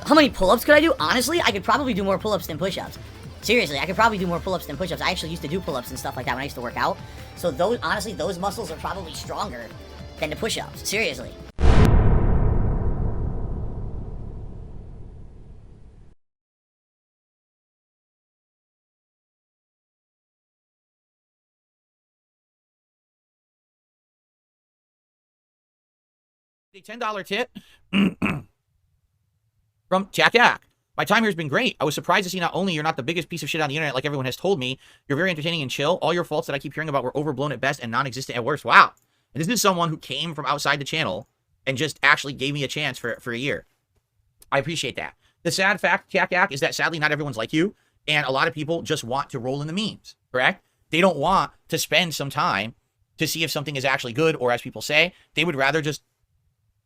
How many pull-ups could I do? Honestly, I could probably do more pull-ups than push-ups. Seriously, I could probably do more pull-ups than push-ups. I actually used to do pull-ups and stuff like that when I used to work out. So honestly, those muscles are probably stronger than the push-ups. Seriously. A $10 tip from Jack Yak. My time here has been great. I was surprised to see not only you're not the biggest piece of shit on the internet like everyone has told me, you're very entertaining and chill. All your faults that I keep hearing about were overblown at best and non-existent at worst. Wow. And this is someone who came from outside the channel and just actually gave me a chance for a year. I appreciate that. The sad fact, Jack Yak, is that sadly not everyone's like you, and a lot of people just want to roll in the memes, correct? They don't want to spend some time to see if something is actually good, or as people say, they would rather just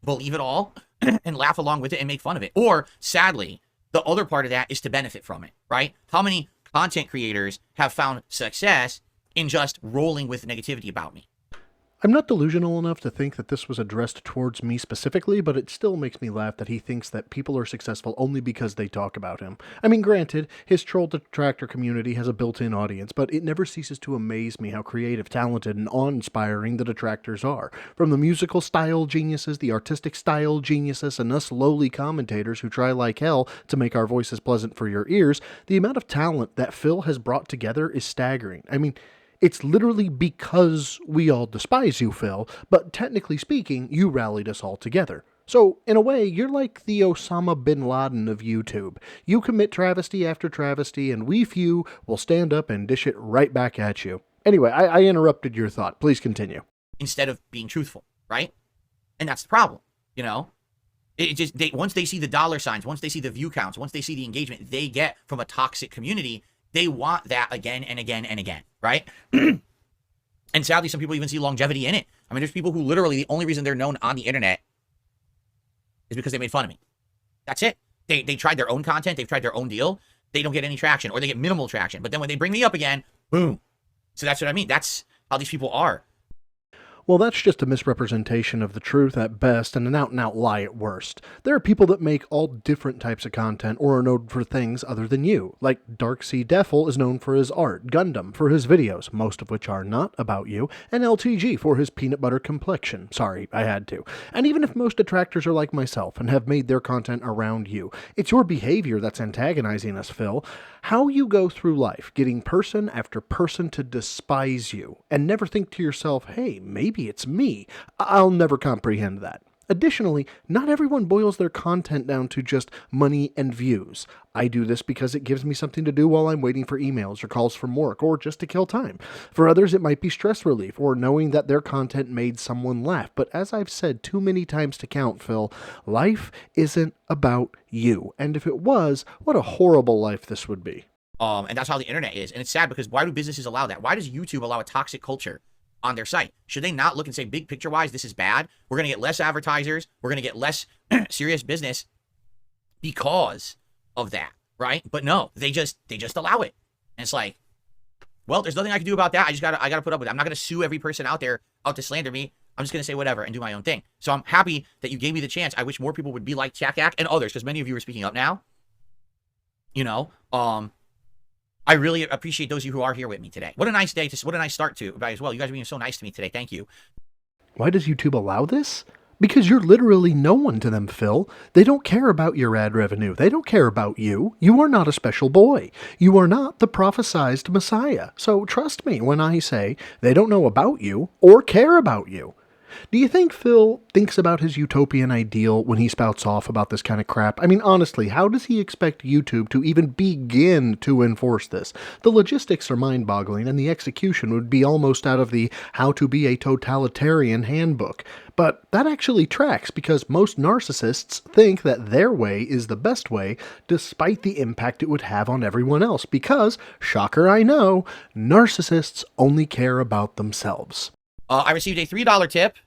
believe it all and laugh along with it and make fun of it. Or, sadly, the other part of that is to benefit from it, right? How many content creators have found success in just rolling with negativity about me? I'm not delusional enough to think that this was addressed towards me specifically, but it still makes me laugh that he thinks that people are successful only because they talk about him. I mean, granted, his troll detractor community has a built-in audience, but it never ceases to amaze me how creative, talented, and awe-inspiring the detractors are. From the musical style geniuses, the artistic style geniuses, and us lowly commentators who try like hell to make our voices pleasant for your ears, the amount of talent that Phil has brought together is staggering. I mean, it's literally because we all despise you, Phil, but technically speaking, you rallied us all together. So, in a way, you're like the Osama bin Laden of YouTube. You commit travesty after travesty, and we few will stand up and dish it right back at you. Anyway, I interrupted your thought. Please continue. Instead of being truthful, right? And that's the problem, you know? Once they see the dollar signs, once they see the view counts, once they see the engagement they get from a toxic community, they want that again and again and again, right? And sadly, some people even see longevity in it. I mean, there's people who literally, the only reason they're known on the internet is because they made fun of me. That's it. They tried their own content. They've tried their own deal. They don't get any traction, or they get minimal traction. But then when they bring me up again, boom. So that's what I mean. That's how these people are. Well, that's just a misrepresentation of the truth at best and an out-and-out lie at worst. There are people that make all different types of content or are known for things other than you. Like Darksea Defil is known for his art, Gundam for his videos, most of which are not about you, and LTG for his peanut butter complexion. Sorry, I had to. And even if most detractors are like myself and have made their content around you, it's your behavior that's antagonizing us, Phil. How you go through life, getting person after person to despise you, and never think to yourself, hey, maybe it's me. I'll never comprehend that. Additionally, not everyone boils their content down to just money and views. I do this because it gives me something to do while I'm waiting for emails or calls from work, or just to kill time. For others, it might be stress relief, or knowing that their content made someone laugh. But as I've said too many times to count, Phil, life isn't about you. And if it was, what a horrible life this would be. And that's how the internet is. And it's sad because why do businesses allow that? Why does YouTube allow a toxic culture on their site? Should they not look and say, big picture wise, this is bad? We're going to get less advertisers. We're going to get less serious business because of that, right? But no, they just allow it. And it's like, well, there's nothing I can do about that. I gotta put up with it. I'm not going to sue every person out there out to slander me. I'm just going to say whatever and do my own thing. So I'm happy that you gave me the chance. I wish more people would be like Jack Yak and others, because many of you are speaking up now. You know, I really appreciate those of you who are here with me today. What a nice day. What a nice start to as well. You guys are being so nice to me today. Thank you. Why does YouTube allow this? Because you're literally no one to them, Phil. They don't care about your ad revenue. They don't care about you. You are not a special boy. You are not the prophesized Messiah. So trust me when I say they don't know about you or care about you. Do you think Phil thinks about his utopian ideal when he spouts off about this kind of crap? I mean, honestly, how does he expect YouTube to even begin to enforce this? The logistics are mind-boggling, and the execution would be almost out of the How to Be a Totalitarian handbook. But that actually tracks, because most narcissists think that their way is the best way, despite the impact it would have on everyone else, because, shocker I know, narcissists only care about themselves. I received a $3 tip.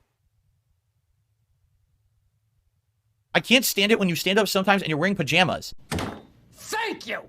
I can't stand it when you stand up sometimes and you're wearing pajamas. Thank you!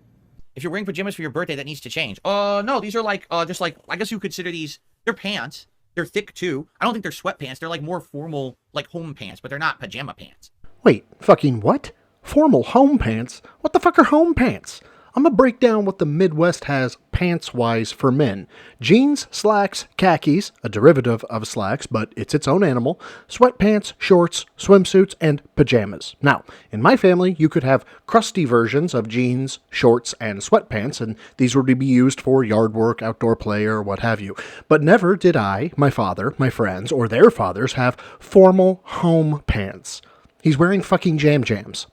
If you're wearing pajamas for your birthday, that needs to change. No, these are like, just like, I guess you consider these, they're pants. They're thick too. I don't think they're sweatpants. They're like more formal, like home pants, but they're not pajama pants. Wait, fucking what? Formal home pants? What the fuck are home pants? I'm gonna break down what the Midwest has pants-wise for men. Jeans, slacks, khakis, a derivative of slacks, but it's its own animal, sweatpants, shorts, swimsuits, and pajamas. Now, in my family, you could have crusty versions of jeans, shorts, and sweatpants, and these were to be used for yard work, outdoor play, or what have you. But never did I, my father, my friends, or their fathers have formal home pants. He's wearing fucking jams.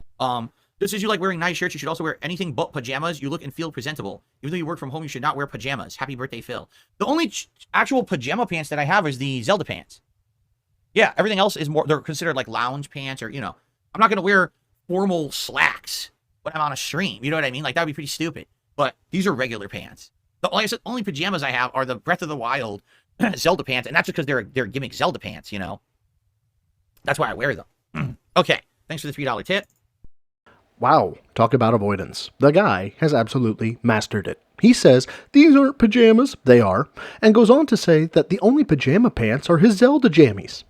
Just as you like wearing nice shirts, you should also wear anything but pajamas. You look and feel presentable. Even though you work from home, you should not wear pajamas. Happy birthday, Phil. The only actual pajama pants that I have is the Zelda pants. Yeah, everything else is more, they're considered like lounge pants or, I'm not going to wear formal slacks when I'm on a stream. You know what I mean? Like, that would be pretty stupid. But these are regular pants. Like I said, only pajamas I have are the Breath of the Wild Zelda pants, and that's because they're gimmick Zelda pants, That's why I wear them. Okay, thanks for the $3 tip. Wow, talk about avoidance. The guy has absolutely mastered it. He says, these aren't pajamas, they are, and goes on to say that the only pajama pants are his Zelda jammies,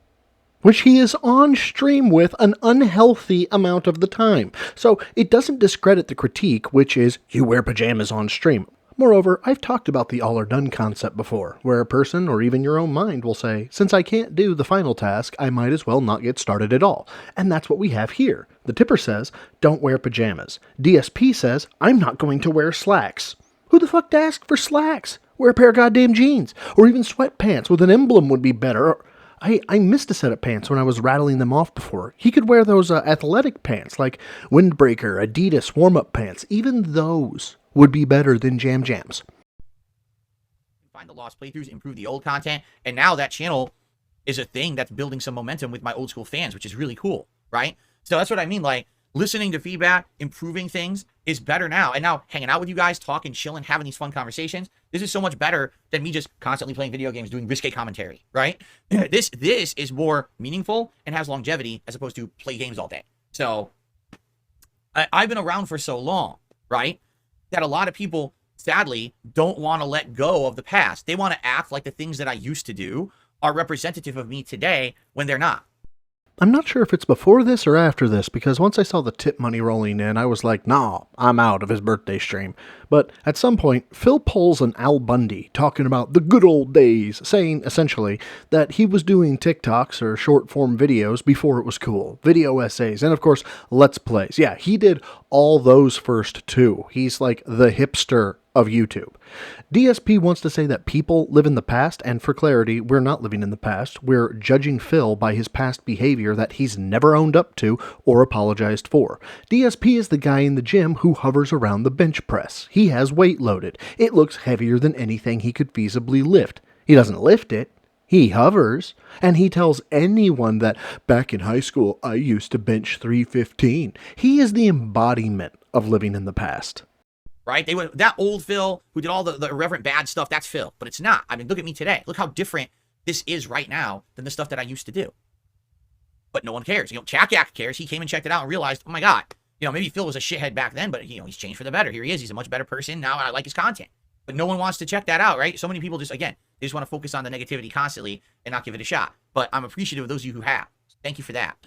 which he is on stream with an unhealthy amount of the time. So it doesn't discredit the critique, which is, you wear pajamas on stream. Moreover, I've talked about the all or none concept before, where a person or even your own mind will say, since I can't do the final task, I might as well not get started at all. And that's what we have here. The tipper says, don't wear pajamas. DSP says, I'm not going to wear slacks. Who the fuck asked for slacks? Wear a pair of goddamn jeans. Or even sweatpants with an emblem would be better. I missed a set of pants when I was rattling them off before. He could wear those athletic pants like Windbreaker, Adidas, warm-up pants. Even those would be better than jams. Find the lost playthroughs, improve the old content, and now that channel is a thing that's building some momentum with my old school fans, which is really cool, right? So that's what I mean, like, listening to feedback, improving things is better now. And now hanging out with you guys, talking, chilling, having these fun conversations, this is so much better than me just constantly playing video games, doing risque commentary, right? This is more meaningful and has longevity as opposed to play games all day. So I've been around for so long, right, that a lot of people, sadly, don't want to let go of the past. They want to act like the things that I used to do are representative of me today when they're not. I'm not sure if it's before this or after this, because once I saw the tip money rolling in, I was like, nah, I'm out of his birthday stream. But at some point, Phil pulls an Al Bundy talking about the good old days, saying, essentially, that he was doing TikToks or short-form videos before it was cool. Video essays, and of course, Let's Plays. Yeah, he did all those first, too. He's like the hipster of YouTube. DSP wants to say that people live in the past, and for clarity, we're not living in the past. We're judging Phil by his past behavior that he's never owned up to or apologized for. DSP is the guy in the gym who hovers around the bench press. He has weight loaded. It looks heavier than anything he could feasibly lift. He doesn't lift it. He hovers, and he tells anyone that back in high school, I used to bench 315. He is the embodiment of living in the past. Right? That old Phil who did all the irreverent bad stuff, that's Phil. But it's not. I mean, look at me today. Look how different this is right now than the stuff that I used to do. But no one cares. Jack cares. He came and checked it out and realized, oh my God, maybe Phil was a shithead back then, but he's changed for the better. Here he is. He's a much better person. Now I like his content. But no one wants to check that out, right? So many people they just want to focus on the negativity constantly and not give it a shot. But I'm appreciative of those of you who have. Thank you for that.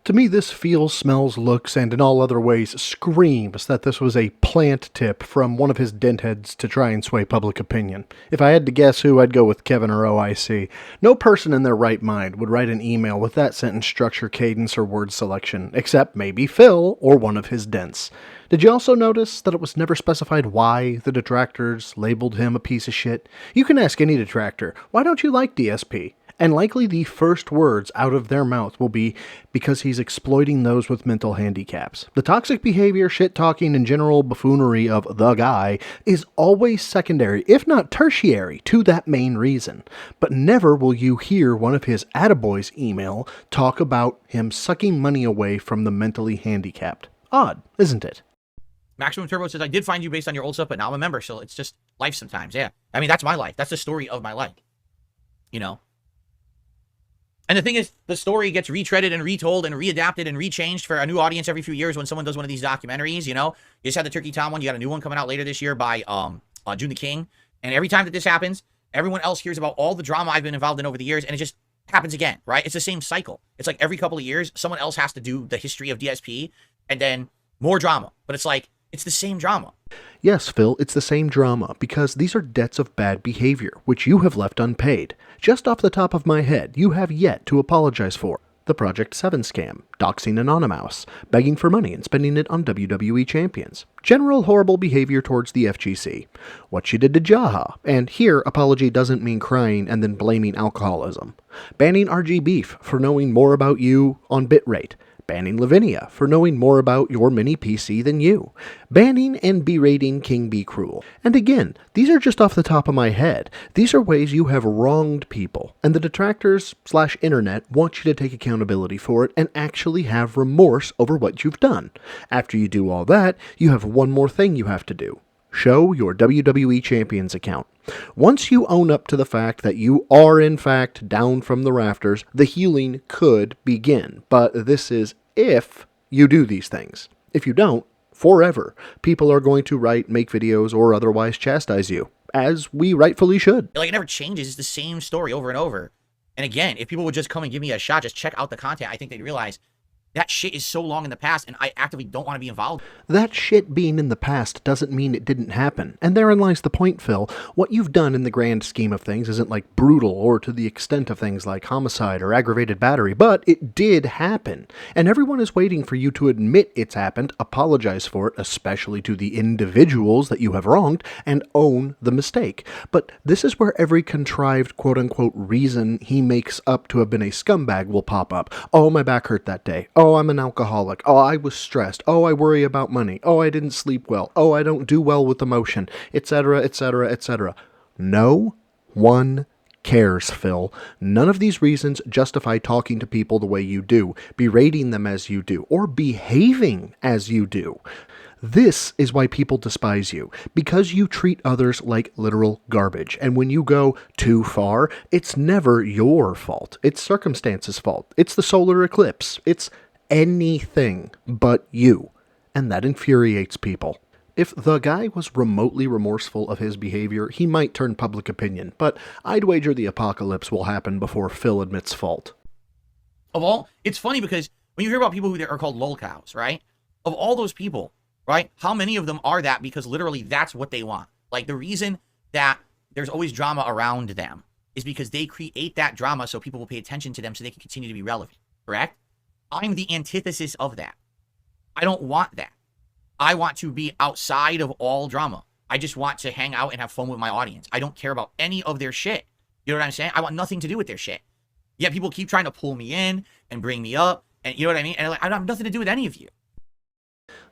To me, this feels, smells, looks, and in all other ways screams that this was a plant tip from one of his dentheads to try and sway public opinion. If I had to guess who, I'd go with Kevin or OIC. No person in their right mind would write an email with that sentence structure, cadence, or word selection, except maybe Phil or one of his dents. Did you also notice that it was never specified why the detractors labeled him a piece of shit? You can ask any detractor, why don't you like DSP? And likely the first words out of their mouth will be because he's exploiting those with mental handicaps. The toxic behavior, shit-talking, and general buffoonery of the guy is always secondary, if not tertiary, to that main reason. But never will you hear one of his attaboys email talk about him sucking money away from the mentally handicapped. Odd, isn't it? Maximum Turbo says, I did find you based on your old stuff, but now I'm a member, so it's just life sometimes, yeah. I mean, that's my life. That's the story of my life, And the thing is, the story gets retreaded and retold and readapted and rechanged for a new audience every few years when someone does one of these documentaries, You just had the Turkey Tom one. You got a new one coming out later this year by June the King. And every time that this happens, everyone else hears about all the drama I've been involved in over the years, and happens again, right? It's the same cycle. It's like every couple of years, someone else has to do the history of DSP and then more drama. But it's like, it's the same drama. Yes, Phil, it's the same drama, because these are debts of bad behavior, which you have left unpaid. Just off the top of my head, you have yet to apologize for. The Project 7 scam, doxing Anonymous, begging for money and spending it on WWE champions, general horrible behavior towards the FGC, what you did to Jaha, and here apology doesn't mean crying and then blaming alcoholism, banning RG Beef for knowing more about you on bitrate, banning Lavinia for knowing more about your mini PC than you, banning and berating King Be Cruel. And again, these are just off the top of my head. These are ways you have wronged people, and the detractors/internet want you to take accountability for it and actually have remorse over what you've done. After you do all that, you have one more thing you have to do. Show your WWE Champions account. Once you own up to the fact that you are in fact down from the rafters, the healing could begin. But this is if you do these things. If you don't, forever, people are going to write, make videos, or otherwise chastise you, as we rightfully should. Like, it never changes. It's the same story over and over. And again, if people would just come and give me a shot, just check out the content, I think they'd realize that shit is so long in the past, and I actively don't want to be involved. That shit being in the past doesn't mean it didn't happen. And therein lies the point, Phil. What you've done in the grand scheme of things isn't like brutal or to the extent of things like homicide or aggravated battery, but it did happen. And everyone is waiting for you to admit it's happened, apologize for it, especially to the individuals that you have wronged, and own the mistake. But this is where every contrived quote-unquote reason he makes up to have been a scumbag will pop up. Oh, my back hurt that day. Oh, I'm an alcoholic. Oh, I was stressed. Oh, I worry about money. Oh, I didn't sleep well. Oh, I don't do well with emotion, etc., etc., etc. No one cares, Phil. None of these reasons justify talking to people the way you do, berating them as you do, or behaving as you do. This is why people despise you, because you treat others like literal garbage. And when you go too far, it's never your fault. It's circumstances' fault. It's the solar eclipse. It's anything but you. And that infuriates people. If the guy was remotely remorseful of his behavior, he might turn public opinion, but I'd wager the apocalypse will happen before Phil admits fault. Of all, it's funny because when you hear about people who are called lolcows, right? Of all those people, right? How many of them are that because literally that's what they want? Like, the reason that there's always drama around them is because they create that drama so people will pay attention to them so they can continue to be relevant, correct? I'm the antithesis of that. I don't want that. I want to be outside of all drama. I just want to hang out and have fun with my audience. I don't care about any of their shit. You know what I'm saying? I want nothing to do with their shit. Yet people keep trying to pull me in and bring me up, and you know what I mean? And I don't have nothing to do with any of you.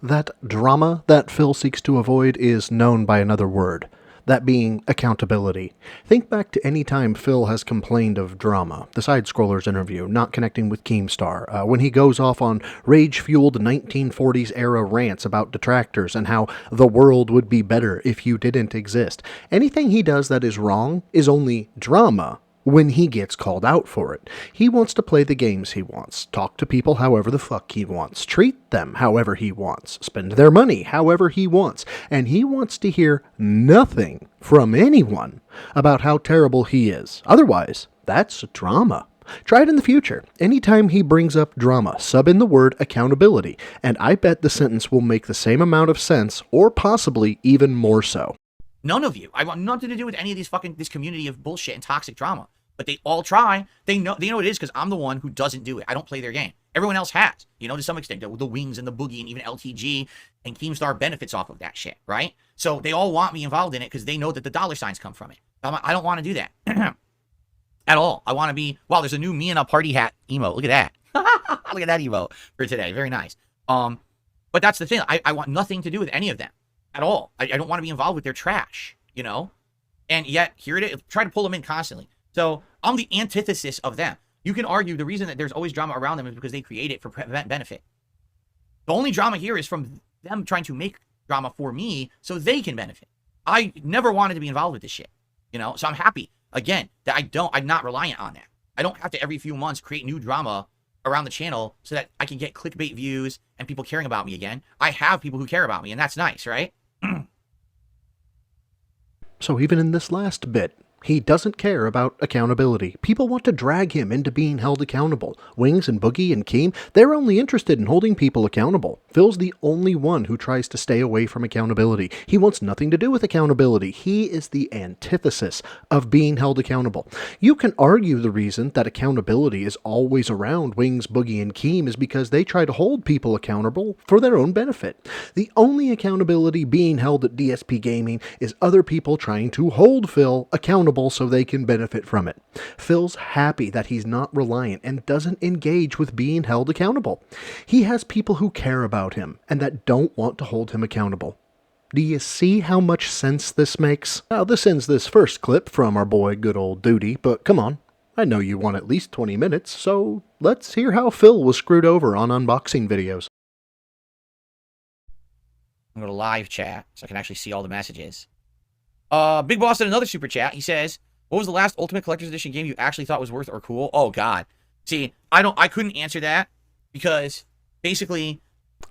That drama that Phil seeks to avoid is known by another word, that being accountability. Think back to any time Phil has complained of drama, the side-scroller's interview, not connecting with Keemstar, when he goes off on rage-fueled 1940s-era rants about detractors and how the world would be better if you didn't exist. Anything he does that is wrong is only drama when he gets called out for it. He wants to play the games he wants, talk to people however the fuck he wants, treat them however he wants, spend their money however he wants, and he wants to hear nothing from anyone about how terrible he is. Otherwise, that's drama. Try it in the future. Anytime he brings up drama, sub in the word accountability, and I bet the sentence will make the same amount of sense, or possibly even more so. None of you. I want nothing to do with any of this community of bullshit and toxic drama. But they all try. They know it is because I'm the one who doesn't do it. I don't play their game. Everyone else has, to some extent. The Wings and the Boogie and even LTG and Keemstar benefits off of that shit, right? So they all want me involved in it because they know that the dollar signs come from it. I don't want to do that at all. I want to be, wow, there's a new me in a party hat emote. Look at that. Look at that emote for today. Very nice. But that's the thing. I want nothing to do with any of them at all. I don't want to be involved with their trash, And yet, here it is. Try to pull them in constantly. So I'm the antithesis of them. You can argue the reason that there's always drama around them is because they create it for benefit. The only drama here is from them trying to make drama for me so they can benefit. I never wanted to be involved with this shit, So I'm happy, again, that I'm not reliant on that. I don't have to every few months create new drama around the channel so that I can get clickbait views and people caring about me again. I have people who care about me, and that's nice, right? So even in this last bit, He doesn't care about accountability. People want to drag him into being held accountable. Wings and Boogie and Keem, they're only interested in holding people accountable. Phil's the only one who tries to stay away from accountability. He wants nothing to do with accountability. He is the antithesis of being held accountable. You can argue the reason that accountability is always around Wings, Boogie, and Keem is because they try to hold people accountable for their own benefit. The only accountability being held at DSP Gaming is other people trying to hold Phil accountable so they can benefit from it. Phil's happy that he's not reliant and doesn't engage with being held accountable. He has people who care about him and that don't want to hold him accountable. Do you see how much sense this makes? Now, this ends this first clip from our boy good old Doody, but come on. I know you want at least 20 minutes, so let's hear how Phil was screwed over on unboxing videos. I'm going to live chat so I can actually see all the messages. Big Boss did another super chat. He says, what was the last Ultimate Collector's Edition game you actually thought was worth or cool? Oh, God. See, I couldn't answer that because basically...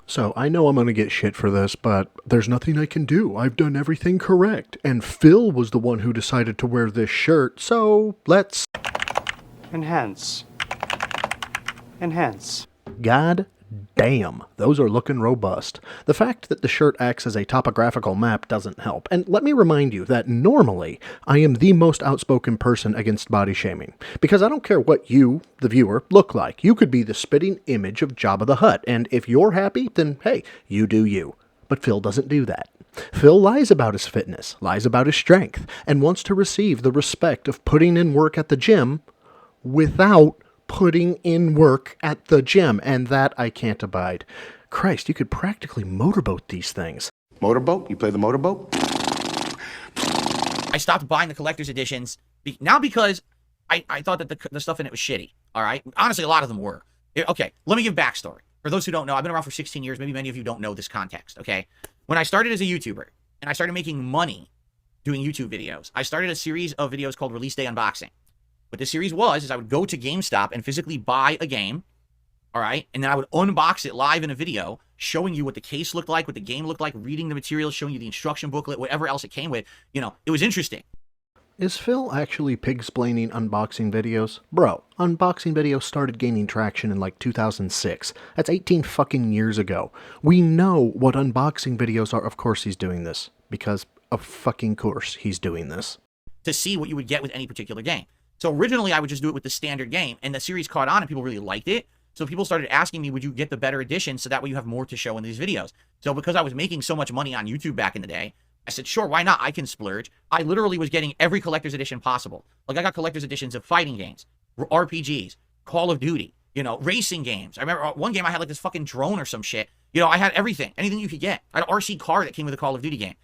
So, I know I'm going to get shit for this, but there's nothing I can do. I've done everything correct. And Phil was the one who decided to wear this shirt, so let's... Enhance. Enhance. God damn, those are looking robust. The fact that the shirt acts as a topographical map doesn't help. And let me remind you that normally I am the most outspoken person against body shaming. Because I don't care what you, the viewer, look like. You could be the spitting image of Jabba the Hutt. And if you're happy, then hey, you do you. But Phil doesn't do that. Phil lies about his fitness, lies about his strength, and wants to receive the respect of putting in work at the gym without putting in work at the gym, and that I can't abide. Christ, you could practically motorboat these things. Motorboat? You play the motorboat? I stopped buying the collector's editions now because I thought that the stuff in it was shitty. All right? Honestly, a lot of them were. Okay, let me give backstory. For those who don't know, I've been around for 16 years. Maybe many of you don't know this context, okay? When I started as a YouTuber, and I started making money doing YouTube videos, I started a series of videos called Release Day Unboxing. What this series was is I would go to GameStop and physically buy a game, all right? And then I would unbox it live in a video, showing you what the case looked like, what the game looked like, reading the materials, showing you the instruction booklet, whatever else it came with. You know, it was interesting. Is Phil actually pig-splaining unboxing videos? Bro, unboxing videos started gaining traction in like 2006. That's 18 fucking years ago. We know what unboxing videos are. Of course he's doing this. Because of fucking course he's doing this. To see what you would get with any particular game. So originally, I would just do it with the standard game, and the series caught on, and people really liked it. So people started asking me, would you get the better edition so that way you have more to show in these videos? So because I was making so much money on YouTube back in the day, I said, sure, why not? I can splurge. I literally was getting every collector's edition possible. Like, I got collector's editions of fighting games, RPGs, Call of Duty, you know, racing games. I remember one game I had like this fucking drone or some shit. You know, I had everything, anything you could get. I had an RC car that came with a Call of Duty game.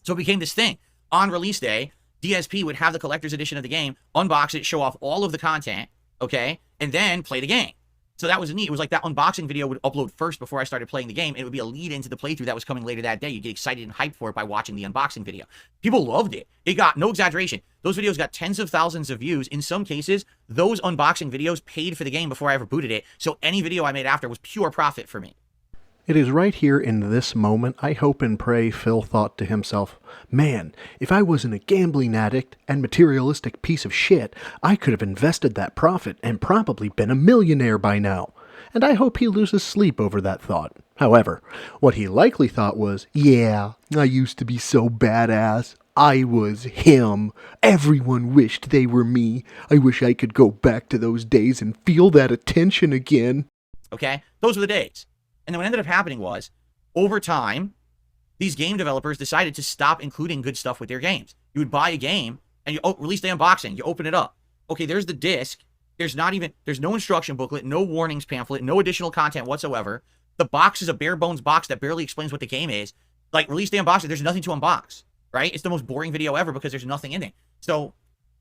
So it became this thing. On release day, DSP would have the collector's edition of the game, unbox it, show off all of the content, okay, and then play the game. So that was neat. It was like that unboxing video would upload first before I started playing the game, and it would be a lead into the playthrough that was coming later that day. You get excited and hyped for it by watching the unboxing video. People loved it. It got, no exaggeration, those videos got tens of thousands of views. In some cases, those unboxing videos paid for the game before I ever booted it, so any video I made after was pure profit for me. It is right here in this moment I hope and pray Phil thought to himself, man, if I wasn't a gambling addict and materialistic piece of shit, I could have invested that profit and probably been a millionaire by now. And I hope he loses sleep over that thought. However, what he likely thought was, yeah, I used to be so badass. I was him. Everyone wished they were me. I wish I could go back to those days and feel that attention again. Okay? Those were the days. And then what ended up happening was, over time, these game developers decided to stop including good stuff with their games. You would buy a game, and you release the unboxing. You open it up. Okay, there's the disc. There's no instruction booklet, no warnings pamphlet, no additional content whatsoever. The box is a bare bones box that barely explains what the game is. Like, release the unboxing, there's nothing to unbox, right? It's the most boring video ever because there's nothing in it. So,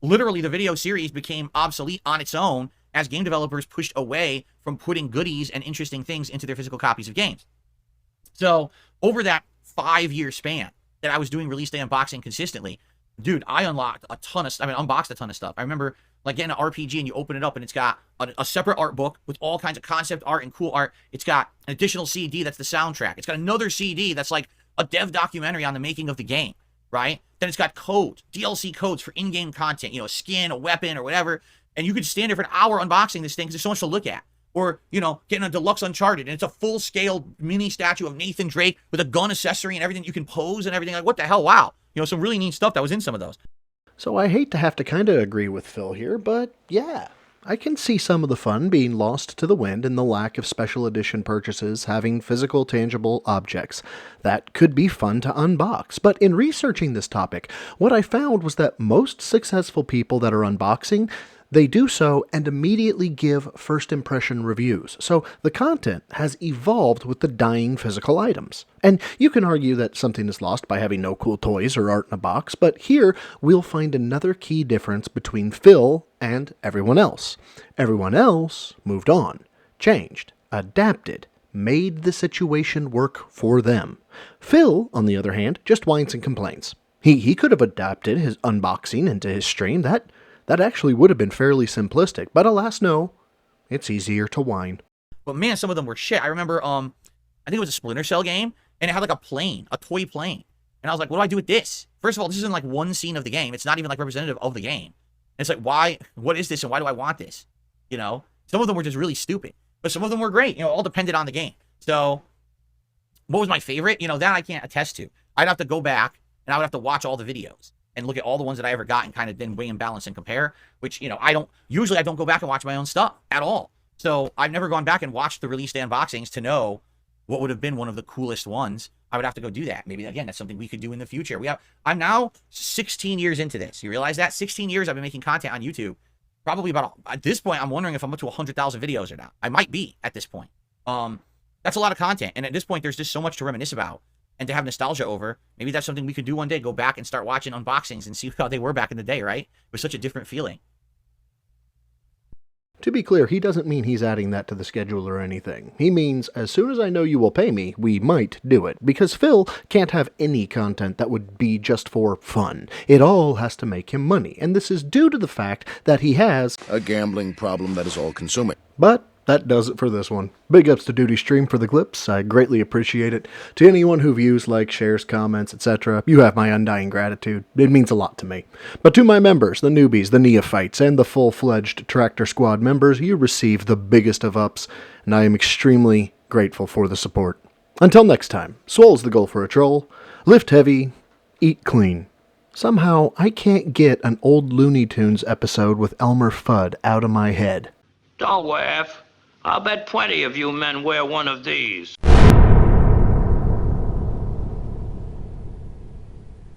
literally, the video series became obsolete on its own as game developers pushed away from putting goodies and interesting things into their physical copies of games. So, over that 5-year span that I was doing release day unboxing consistently, dude, I unboxed a ton of stuff. I remember like getting an RPG and you open it up and it's got a separate art book with all kinds of concept art and cool art. It's got an additional CD that's the soundtrack. It's got another CD that's like a dev documentary on the making of the game, right? Then it's got codes, DLC codes for in-game content, a skin, a weapon, or whatever. And you could stand there for an hour unboxing this thing because there's so much to look at. Or, getting a deluxe Uncharted, and it's a full-scale mini statue of Nathan Drake with a gun accessory and everything. You can pose and everything. Like, what the hell? Wow. Some really neat stuff that was in some of those. So I hate to have to kind of agree with Phil here, but yeah, I can see some of the fun being lost to the wind in the lack of special edition purchases having physical, tangible objects. That could be fun to unbox. But in researching this topic, what I found was that most successful people that are unboxing, they do so and immediately give first impression reviews. So the content has evolved with the dying physical items. And you can argue that something is lost by having no cool toys or art in a box, but here we'll find another key difference between Phil and everyone else. Everyone else moved on, changed, adapted, made the situation work for them. Phil, on the other hand, just whines and complains. He could have adapted his unboxing into his stream. That actually would have been fairly simplistic, but alas no, it's easier to whine. But man, some of them were shit. I remember, I think it was a Splinter Cell game, and it had like a plane, a toy plane. And I was like, what do I do with this? First of all, this isn't like one scene of the game. It's not even like representative of the game. And it's like, why, what is this and why do I want this? Some of them were just really stupid, but some of them were great. All depended on the game. So what was my favorite? That I can't attest to. I'd have to go back and I would have to watch all the videos and look at all the ones that I ever got and kind of then weigh and balance and compare, which, I don't go back and watch my own stuff at all. So I've never gone back and watched the release day unboxings to know what would have been one of the coolest ones. I would have to go do that. Maybe, again, that's something we could do in the future. I'm now 16 years into this. You realize that? 16 years I've been making content on YouTube. Probably at this point, I'm wondering if I'm up to 100,000 videos or not. I might be at this point. That's a lot of content. And at this point, there's just so much to reminisce about and to have nostalgia over. Maybe that's something we could do one day, go back and start watching unboxings and see how they were back in the day, right? It was such a different feeling. To be clear, he doesn't mean he's adding that to the schedule or anything. He means, as soon as I know you will pay me, we might do it. Because Phil can't have any content that would be just for fun. It all has to make him money. And this is due to the fact that he has A gambling problem that is all-consuming. But that does it for this one. Big ups to Doody Stream for the clips. I greatly appreciate it. To anyone who views, likes, shares, comments, etc., you have my undying gratitude. It means a lot to me. But to my members, the newbies, the neophytes, and the full-fledged Tractor Squad members, you receive the biggest of ups, and I am extremely grateful for the support. Until next time, Swole's the goal for a troll. Lift heavy, eat clean. Somehow, I can't get an old Looney Tunes episode with Elmer Fudd out of my head. Don't laugh. I'll bet plenty of you men wear one of these.